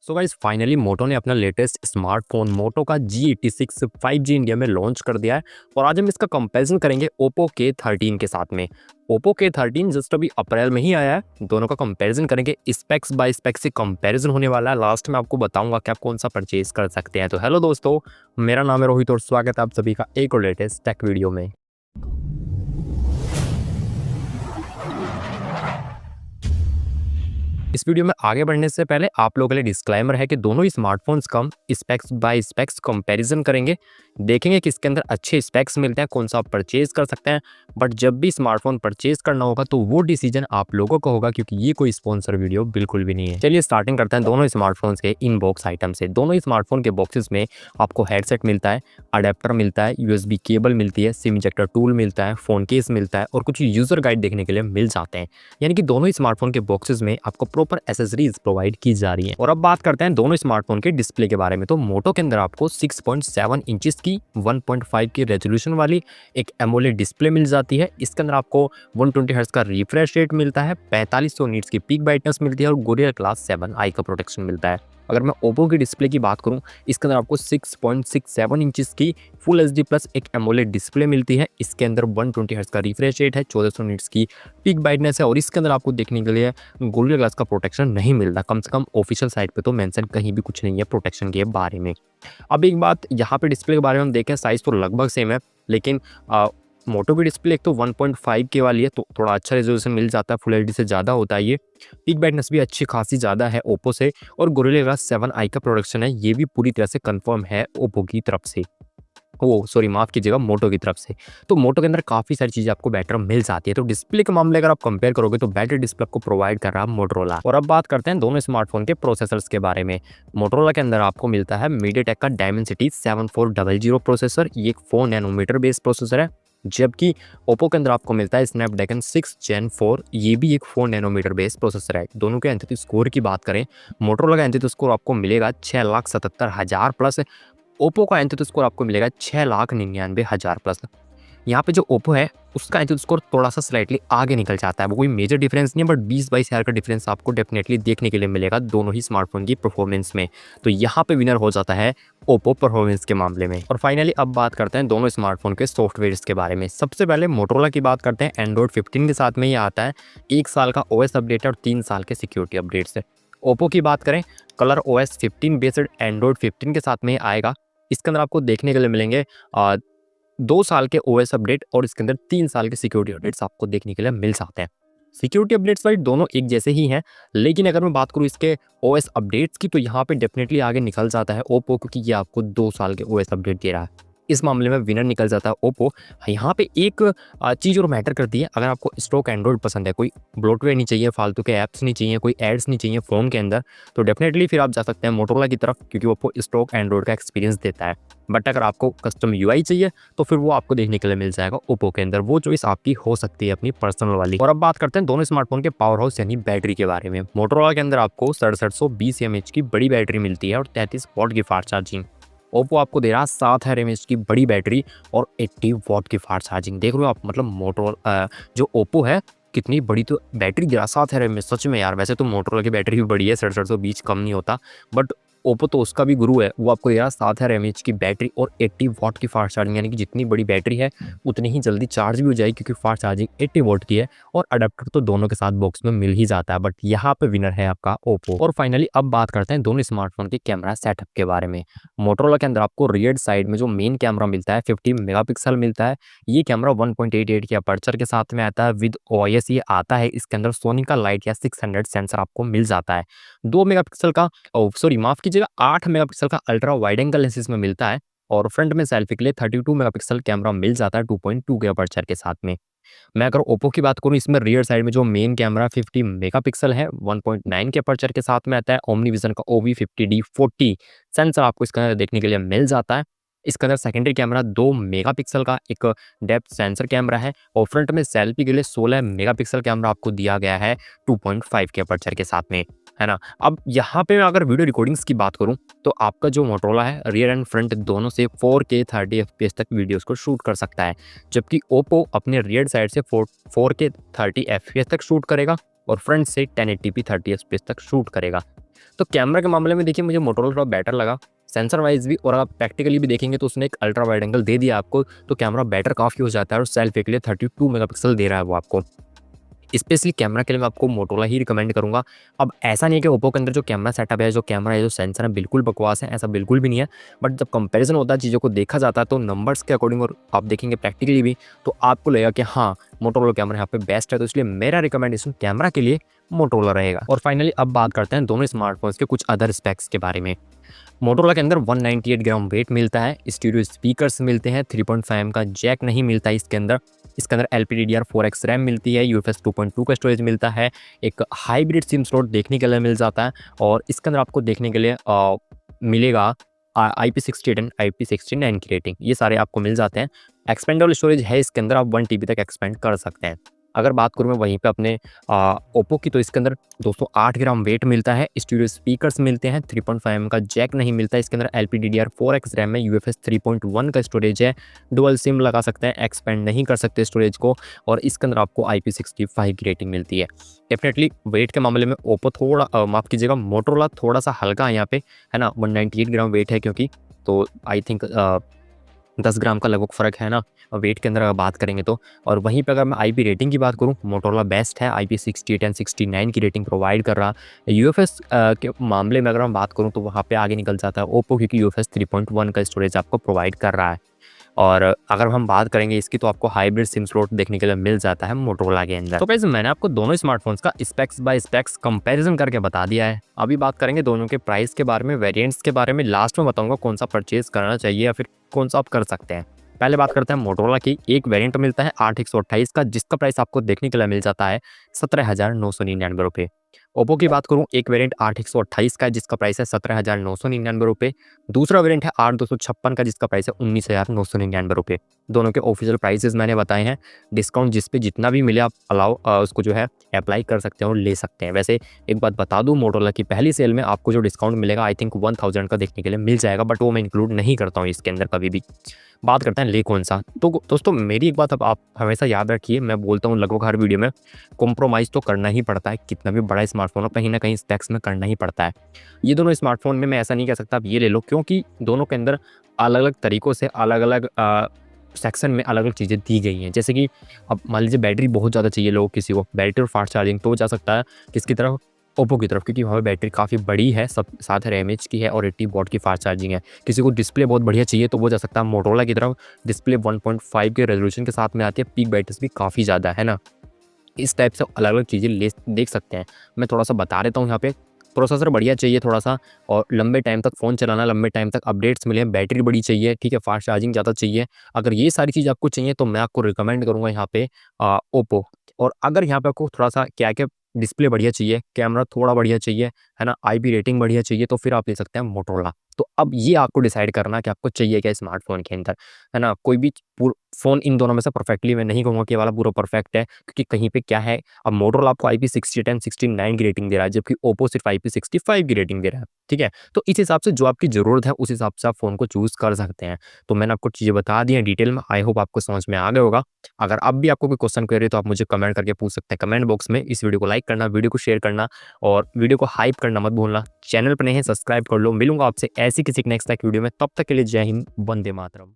So guys finally मोटो ने अपना latest smartphone मोटो का G86 5G इंडिया में लॉन्च कर दिया है। और आज हम इसका कंपैरिजन करेंगे ओप्पो K13 के साथ में। ओप्पो K13 जस्ट अभी अप्रैल में ही आया है। दोनों का कंपैरिजन करेंगे, स्पेक्स बाय स्पेक्स से कंपैरिजन होने वाला है। लास्ट में आपको बताऊंगा कि आप कौन सा परचेज कर सकते हैं। तो हेलो दोस्तों, मेरा नाम है रोहित और स्वागत है आप सभी का एक और लेटेस्ट टेक वीडियो में। इस वीडियो में आगे बढ़ने से पहले आप लोगों के लिए डिस्क्लेमर है कि दोनों ही स्मार्टफोन्स का स्पेक्स बाय स्पेक्स कंपैरिजन करेंगे, देखेंगे कि इसके अंदर अच्छे स्पेक्स मिलते हैं, कौन सा आप परचेज कर सकते हैं। बट जब भी स्मार्टफोन परचेज करना होगा तो वो डिसीजन आप लोगों का होगा, क्योंकि ये कोई स्पॉन्सर वीडियो बिल्कुल भी नहीं है। चलिए स्टार्टिंग करते हैं दोनों स्मार्टफोन्स के इनबॉक्स आइटम से। दोनों ही स्मार्टफोन के बॉक्सेस में आपको हेडसेट मिलता है, अडेप्टर मिलता है, USB केबल मिलती है, सिम इंजेक्टर टूल मिलता है, फोन केस मिलता है और कुछ यूजर गाइड देखने के लिए मिल जाते हैं। यानी कि दोनों ही स्मार्टफोन के बॉक्सेस में आपको प्रॉपर एसेसरीज प्रोवाइड की जा रही है। और अब बात करते हैं दोनों स्मार्टफोन के डिस्प्ले के बारे में। तो मोटो के अंदर आपको 6.7 इंचेस की 1.5 की रेजोल्यूशन वाली एक एमोलेड डिस्प्ले मिल जाती है। इसके अंदर आपको 120 हर्ट्ज का रिफ्रेश रेट मिलता है, 4500 नीट्स की पीक ब्राइटनेस मिलती है और गोरिल्ला ग्लास 7 आई का प्रोटेक्शन मिलता है। अगर मैं ओप्पो की डिस्प्ले की बात करूं, इसके अंदर आपको 6.67 इंचेस की फुल एचडी प्लस एक एमोलेड डिस्प्ले मिलती है। इसके अंदर 120 हर्ट्ज का रिफ्रेश रेट है, 1400 निट्स की पीक ब्राइटनेस है और इसके अंदर आपको देखने के लिए गोरिल्ला ग्लास का प्रोटेक्शन नहीं मिलता। कम से कम ऑफिशियल साइट पे तो मेंशन कहीं भी कुछ नहीं है प्रोटेक्शन के बारे में। अब एक बात यहाँ पे डिस्प्ले के बारे में हम देखें, साइज तो लगभग सेम है, लेकिन मोटो की डिस्प्ले एक तो 1.5 के वाली है तो थोड़ा अच्छा रेजोल्यूशन मिल जाता है, फुल एचडी से ज़्यादा होता है। ये पीक ब्राइटनेस भी अच्छी खासी ज़्यादा है ओप्पो से और गोरिल्ला ग्लास 7 आई का प्रोडक्शन है, ये भी पूरी तरह से कंफर्म है ओप्पो की तरफ से। माफ़ कीजिएगा, मोटो की तरफ से। तो मोटो के अंदर काफ़ी सारी चीज़ें आपको बेटर मिल जाती है। तो डिस्प्ले के मामले अगर आप कंपेयर करोगे तो बेटर डिस्प्ले आपको प्रोवाइड कर रहा है मोटोरोला। और अब बात करते हैं दोनों स्मार्टफोन के प्रोसेसर्स के बारे में। मोटोरोला के अंदर आपको मिलता है मीडियाटेक का डायमेंसिटी 7400 प्रोसेसर, ये एक 4 नैनोमीटर बेस्ड प्रोसेसर है। जबकि ओप्पो के अंदर आपको मिलता है स्नैपड्रैगन 6 Gen 4, ये भी एक 4 नैनोमीटर बेस्ड प्रोसेसर है। दोनों के एंथेसिस स्कोर की बात करें, मोटोरोला का एंथेसिस स्कोर आपको मिलेगा 6,77,000 प्लस, ओप्पो का एंथेसिस स्कोर आपको मिलेगा 6,99,000 प्लस। यहाँ पे जो ओप्पो है उसका एंथेसिस स्कोर थोड़ा सा स्लाइटली आगे निकल जाता है, वो कोई मेजर डिफरेंस नहीं है, बट 20-22 हज़ार का डिफरेंस आपको डेफिनेटली देखने के लिए मिलेगा दोनों ही स्मार्टफोन की परफॉर्मेंस में। तो यहाँ पे विनर हो जाता है ओप्पो परफॉर्मेंस के मामले में। और फाइनली अब बात करते हैं दोनों स्मार्टफोन के सॉफ्टवेयर्स के बारे में। सबसे पहले मोटोरोला की बात करते हैं। एंड्रॉइड 15 के साथ में ये आता है, 1 साल का OS अपडेट है और 3 साल के सिक्योरिटी अपडेट्स है। ओप्पो की बात करें, कलर OS 15 बेस्ड एंड्रॉइड 15 के साथ में आएगा। इसके अंदर आपको देखने के लिए मिलेंगे 2 साल के OS अपडेट और इसके अंदर 3 साल के सिक्योरिटी अपडेट्स आपको देखने के लिए मिल जाते हैं। सिक्योरिटी अपडेट्स वाइज दोनों एक जैसे ही हैं, लेकिन अगर मैं बात करूँ इसके OS अपडेट्स की तो यहाँ पे डेफिनेटली आगे निकल जाता है ओप्पो, क्योंकि ये आपको 2 साल के OS अपडेट दे रहा है। इस मामले में विनर निकल जाता है ओप्पो। यहाँ पे एक चीज़ और मैटर करती है, अगर आपको स्टॉक एंड्रॉइड पसंद है, कोई ब्लोटवेयर नहीं चाहिए, फालतू के ऐप्स नहीं चाहिए, कोई एड्स नहीं चाहिए फ़ोन के अंदर, तो डेफिनेटली फिर आप जा सकते हैं मोटोरोला की तरफ, क्योंकि ओप्पो स्टॉक एंड्रॉइड का एक्सपीरियंस देता है। बट अगर आपको कस्टम UI चाहिए तो फिर वो आपको देखने के लिए मिल जाएगा ओप्पो के अंदर, वो चॉइस आपकी हो सकती है अपनी पर्सनल वाली। और अब बात करते हैं दोनों स्मार्टफोन के पावर हाउस यानी बैटरी के बारे में। मोटोरोला के अंदर आपको 6720 mAh की बड़ी बैटरी मिलती है और 33 वॉट की फास्ट चार्जिंग। ओप्पो आपको दे रहा है 7000 mAh की बड़ी बैटरी और 80 वॉट की फास्ट चार्जिंग। देख रहे हो आप, मतलब मोटोरोला जो ओप्पो है कितनी बड़ी तो बैटरी दे रहा, 7000 mAh। सच में यार, वैसे तो मोटोरोला की बैटरी भी बड़ी है, 6720 कम नहीं होता, बट ओप्पो तो उसका भी गुरु है, वो आपको दे रहा 7000 mAh की बैटरी और 80 वॉट की फास्ट चार्जिंग। यानी कि जितनी बड़ी बैटरी है उतनी ही जल्दी चार्ज भी हो जाएगी, क्योंकि फास्ट चार्जिंग 80 वॉट की है और अडेप्टर तो दोनों के साथ बॉक्स में मिल ही जाता है। बट यहाँ पे विनर है आपका ओप्पो। और फाइनली अब बात करते हैं दोनों स्मार्टफोन के कैमरा सेटअप के बारे में। मोटोरोला के अंदर आपको रियर साइड में जो मेन कैमरा मिलता है 50 मेगापिक्सल मिलता है। ये कैमरा 1.88 के अपर्चर के साथ में आता है, विद OIS ये आता है। इसके अंदर सोनी का लाइट या 600 सेंसर आपको मिल जाता है। 2 मेगापिक्सल का माफ कीजिएगा 8 मेगापिक्सल का अल्ट्रा वाइड एंगल लेंस इसमें मिलता है और फ्रंट में सेल्फी के लिए 32 मेगापिक्सल कैमरा मिल जाता है 2.2 के अपर्चर के साथ में। मैं अगर ओप्पो की बात करूं, इसमें रियर साइड में जो मेन कैमरा 50 मेगापिक्सल है 1.9 के अपर्चर के साथ में आता है। ओमनी विजन का OV50D40 सेंसर आपको इसके अंदर देखने के लिए मिल जाता है। इसके अंदर सेकेंडरी कैमरा 2 मेगापिक्सल का एक डेप्थ सेंसर कैमरा है और फ्रंट में सेल्फी के लिए 16 मेगापिक्सल कैमरा आपको दिया गया है 2.5 के अपर्चर के साथ में, है ना। अब यहाँ पे मैं अगर वीडियो रिकॉर्डिंग्स की बात करूँ तो आपका जो मोटोरोला है रियर एंड फ्रंट दोनों से 4K 30 FPS तक वीडियोस को शूट कर सकता है, जबकि ओप्पो अपने रियर साइड से 4K 30 FPS तक शूट करेगा और फ्रंट से 1080p 30 एफपीएस तक शूट करेगा। तो कैमरा के मामले में देखिए मुझे मोटोरोला थोड़ा बेटर लगा, सेंसर वाइज भी, और आप प्रैक्टिकली भी देखेंगे तो उसने एक अल्ट्रा वाइड एंगल दे दिया आपको, तो कैमरा बेटर काफ़ी हो जाता है और सेल्फी के लिए 32 मेगापिक्सल दे रहा है वो आपको। स्पेशली कैमरा के लिए मैं आपको मोटोरोला ही रिकमेंड करूँगा। अब ऐसा नहीं है कि ओप्पो के अंदर जो कैमरा सेटअप है, जो कैमरा है, जो सेंसर है, बिल्कुल बकवास है, ऐसा बिल्कुल भी नहीं है। बट जब कंपैरिजन होता है, चीज़ों को देखा जाता है, तो नंबर्स के अकॉर्डिंग और आप देखेंगे प्रैक्टिकली भी, तो आपको लगेगा कि हाँ, मोटोरोला कैमरा यहाँ पे बेस्ट है। तो इसलिए मेरा रिकमेंडेशन कैमरा के लिए मोटोरोला रहेगा। और फाइनली अब बात करते हैं दोनों स्मार्टफोन्स के कुछ अदर स्पेक्स के बारे में। मोटोरोला के अंदर 198 ग्राम वेट मिलता है, स्टीरियो स्पीकर्स मिलते हैं, 3.5 का जैक नहीं मिलता है इसके अंदर। इसके अंदर LPDDR4X रैम मिलती है, UFS 2.2 का स्टोरेज मिलता है, एक हाइब्रिड सिम स्लॉट देखने के लिए मिल जाता है, और इसके अंदर आपको देखने के लिए मिलेगा IP68 एंड IP69 की रेटिंग, ये सारे आपको मिल जाते हैं। एक्सपेंडेबल स्टोरेज है इसके अंदर, आप 1 TB तक एक्सपेंड कर सकते हैं। अगर बात करूँ मैं वहीं पे अपने ओप्पो की, तो इसके अंदर 208 ग्राम वेट मिलता है, स्टीरियो स्पीकर्स मिलते हैं, 3.5 का जैक नहीं मिलता है, इसके अंदर LPDDR4X रैम है, UFS 3.1 का स्टोरेज है, डुअल सिम लगा सकते हैं, एक्सपेंड नहीं कर सकते स्टोरेज को, और इसके अंदर आपको IP65 की रेटिंग मिलती है। डेफिनेटली वेट के मामले में ओप्पो थोड़ा माफ़ कीजिएगा, मोटोरोला थोड़ा सा हल्का है यहाँ पे, है ना, 198 ग्राम वेट है क्योंकि, तो आई थिंक 10 ग्राम का लगभग फ़र्क है ना वेट के अंदर अगर बात करेंगे तो। और वहीं पे अगर मैं आईपी रेटिंग की बात करूँ, मोटोरोला बेस्ट है, IP68 एंड 69 की रेटिंग प्रोवाइड कर रहा है। UFS के मामले में अगर मैं बात करूँ तो वहाँ पे आगे निकल जाता है ओप्पो, क्योंकि UFS 3.1 का स्टोरेज आपको प्रोवाइड कर रहा है। और अगर हम बात करेंगे इसकी, तो आपको हाइब्रिड सिम स्लॉट देखने के लिए मिल जाता है मोटोरोला के अंदर। तो गाइस मैंने आपको दोनों स्मार्टफोन्स का स्पेक्स बाय स्पेक्स कंपैरिजन करके बता दिया है। अभी बात करेंगे दोनों के प्राइस के बारे में, वेरिएंट्स के बारे में, लास्ट में बताऊंगा कौन सा परचेज करना चाहिए या फिर कौन सा आप कर सकते हैं। पहले बात करते हैं मोटोरोला की। एक वेरिएंट मिलता है 8 128 का, जिसका प्राइस आपको देखने के लिए मिल जाता है 17,999 रुपये। ओप्पो की बात करूं, एक वेरिएंट 8 128 का है, जिसका प्राइस है 17,999 रुपये। दूसरा वेरिएंट है 8 256 का, जिसका प्राइस है 19,999 रुपये। दोनों के ऑफिशियल प्राइसेस मैंने बताए हैं। डिस्काउंट जिस पे जितना भी मिले आप उसको जो है अप्लाई कर सकते हैं और ले सकते हैं। वैसे एक बात बता दूं, मोटोरोला की पहली सेल में आपको जो डिस्काउंट मिलेगा आई थिंक 1000 का देखने के लिए मिल जाएगा, बट वो मैं इंक्लूड नहीं करता हूँ इसके अंदर कभी भी। बात करते हैं ले कौन सा। तो दोस्तों मेरी एक बात अब आप हमेशा याद रखिए, मैं बोलता हूँ लगभग हर वीडियो में, कॉम्प्रोमाइज़ तो करना ही पड़ता है। कितना भी बड़ा स्मार्टफोन हो, कहीं ना कहीं स्पेक्स में करना ही पड़ता है। ये दोनों स्मार्टफोन में मैं ऐसा नहीं कह सकता आप ये ले लो, क्योंकि दोनों के अंदर अलग अलग तरीक़ों से अलग अलग सेक्शन में अलग अलग चीज़ें दी गई हैं। जैसे कि अब मान लीजिए बैटरी बहुत ज़्यादा चाहिए लोगों किसी को, बैटरी और फास्ट चार्जिंग, तो जा सकता है किसकी तरफ, ओप्पो की तरफ, क्योंकि वहाँ पे बैटरी काफ़ी बड़ी है, सब 7000 mAh की है और 80 वॉट की फास्ट चार्जिंग है। किसी को डिस्प्ले बहुत बढ़िया चाहिए तो वो जा सकता है मोटोरोला की तरफ, डिस्प्ले 1.5 के रेजोल्यूशन के साथ में आती है, पीक ब्राइटनेस भी काफ़ी ज़्यादा है ना। इस टाइप से अलग अलग चीज़ें देख सकते हैं। मैं थोड़ा सा बता देता हूँ यहाँ पे। प्रोसेसर बढ़िया चाहिए थोड़ा सा, और लंबे टाइम तक फ़ोन चलाना, लंबे टाइम तक अपडेट्स मिले, बैटरी बड़ी चाहिए, ठीक है, फास्ट चार्जिंग ज़्यादा चाहिए। अगर ये सारी चीज़ आपको चाहिए तो मैं आपको रिकमेंड करूँगा यहाँ पे ओप्पो। और अगर यहाँ पे आपको थोड़ा सा क्या डिस्प्ले बढ़िया चाहिए, कैमरा थोड़ा बढ़िया चाहिए, है ना, आईपी रेटिंग बढ़िया चाहिए, तो फिर आप ले सकते हैं मोटोरोला। तो अब ये आपको डिसाइड करना कि आपको चाहिए क्या स्मार्टफोन के अंदर, है ना। कोई भी फ़ोन इन दोनों में से परफेक्टली मैं नहीं कहूँगा कि ये वाला पूरा परफेक्ट है, क्योंकि कहीं पे क्या है, अब मोटोरोला आपको IP68 एंड 69 की रेटिंग दे रहा है, जबकि ओप्पो सिर्फ IP65 की रेटिंग दे रहा है, ठीक है। तो इस हिसाब से जो आपकी ज़रूरत है उस हिसाब से आप फ़ोन को चूज़ कर सकते हैं। तो मैंने आपको चीज़ें बता दी हैं डिटेल में, आई होप आपको समझ में आ गया होगा। अगर अब भी आपको कोई क्वेश्चन क्वेरी है तो आप मुझे कमेंट करके पूछ सकते हैं कमेंट बॉक्स में। इस वीडियो को लाइक करना, वीडियो को शेयर करना और वीडियो को हाइप करना मत भूलना। चैनल पर नए हैं सब्सक्राइब कर लो। मिलूंगा आपसे ऐसी किसी नेक्स्ट वीडियो में, तब तक के लिए जय हिंद, वंदे मातरम।